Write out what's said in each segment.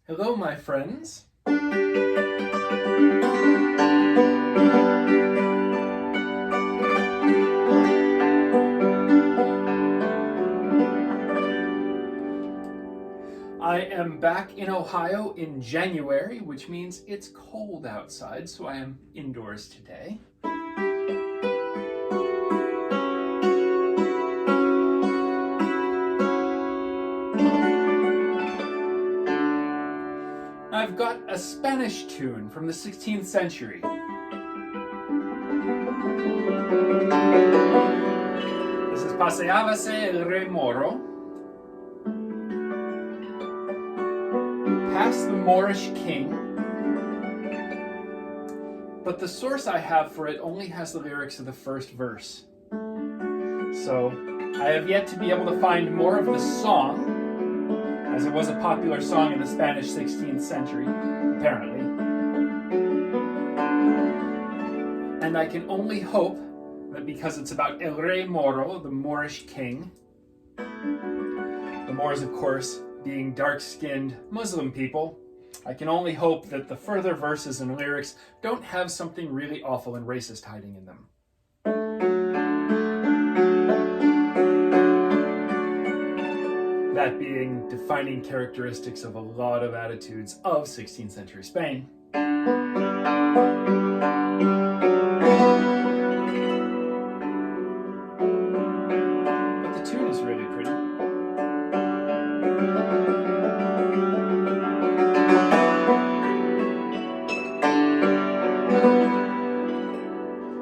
Hello, my friends. I am back in Ohio in January, which means it's cold outside, so I am indoors today. I've got a Spanish tune from the 16th century. This is Paseávase El Rey Moro. Past the Moorish king. But the source I have for it only has the lyrics of the first verse. So I have yet to be able to find more of the song, as it was a popular song in the Spanish 16th century, apparently. And I can only hope that because it's about El Rey Moro, the Moorish king, the Moors, of course, being dark-skinned Muslim people, I can only hope that the further verses and lyrics don't have something really awful and racist hiding in them. That being defining characteristics of a lot of attitudes of 16th century Spain. But the tune is really pretty.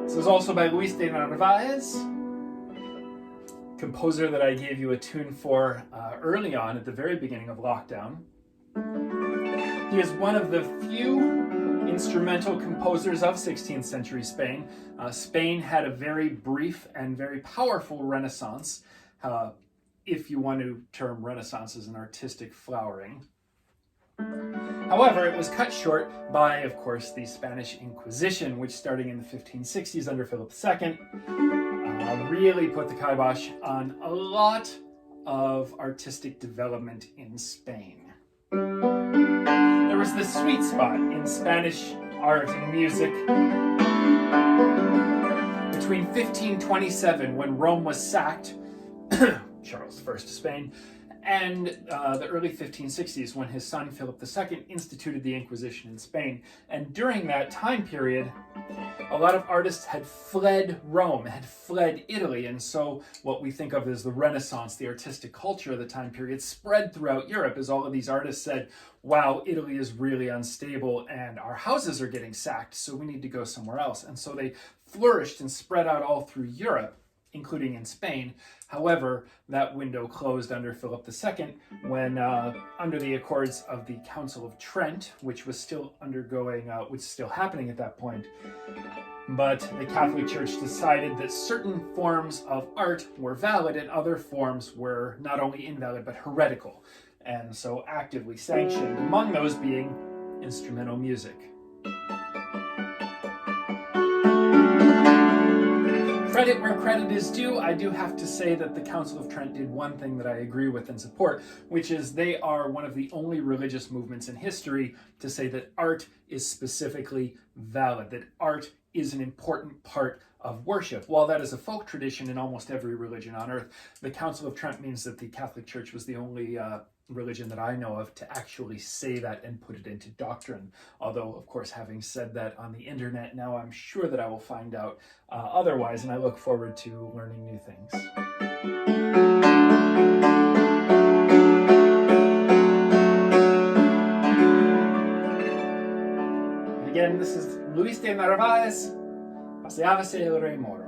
This is also by Luis de Narvaez, composer that I gave you a tune for early on at the very beginning of lockdown. He is one of the few instrumental composers of 16th century Spain. Spain had a very brief and very powerful Renaissance, if you want to term Renaissance as an artistic flowering. However, it was cut short by, of course, the Spanish Inquisition, which starting in the 1560s under Philip II, really put the kibosh on a lot of artistic development in Spain. There was this sweet spot in Spanish art and music between 1527, when Rome was sacked, Charles I of Spain, and the early 1560s, when his son Philip II instituted the Inquisition in Spain. And during that time period, a lot of artists had fled Rome, had fled Italy, and so what we think of as the Renaissance, the artistic culture of the time period, spread throughout Europe as all of these artists said, wow, Italy is really unstable and our houses are getting sacked, so we need to go somewhere else. And so they flourished and spread out all through Europe, including in Spain. However, that window closed under Philip II when, under the Accords of the Council of Trent, which was still happening at that point, but the Catholic Church decided that certain forms of art were valid and other forms were not only invalid but heretical, and so actively sanctioned, among those being instrumental music. Credit where credit is due, I do have to say that the Council of Trent did one thing that I agree with and support, which is they are one of the only religious movements in history to say that art is specifically valid, that art is an important part of worship. While that is a folk tradition in almost every religion on earth, the Council of Trent means that the Catholic Church was the only religion that I know of to actually say that and put it into doctrine. Although, of course, having said that on the internet, now I'm sure that I will find out otherwise, and I look forward to learning new things. Again, this is Luis de Narvaez, Paseávase El Rey Moro.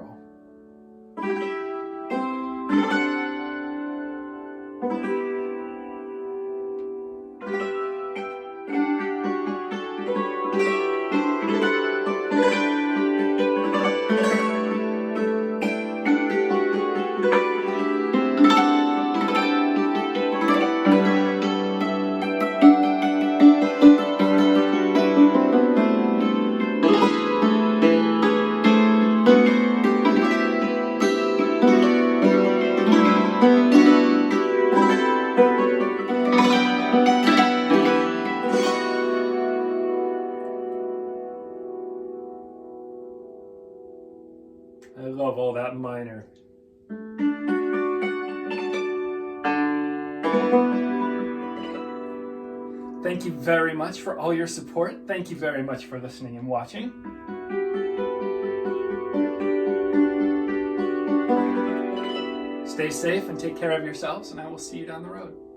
love all that minor. Thank you very much for all your support. Thank you very much for listening and watching. Stay safe and take care of yourselves, and I will see you down the road.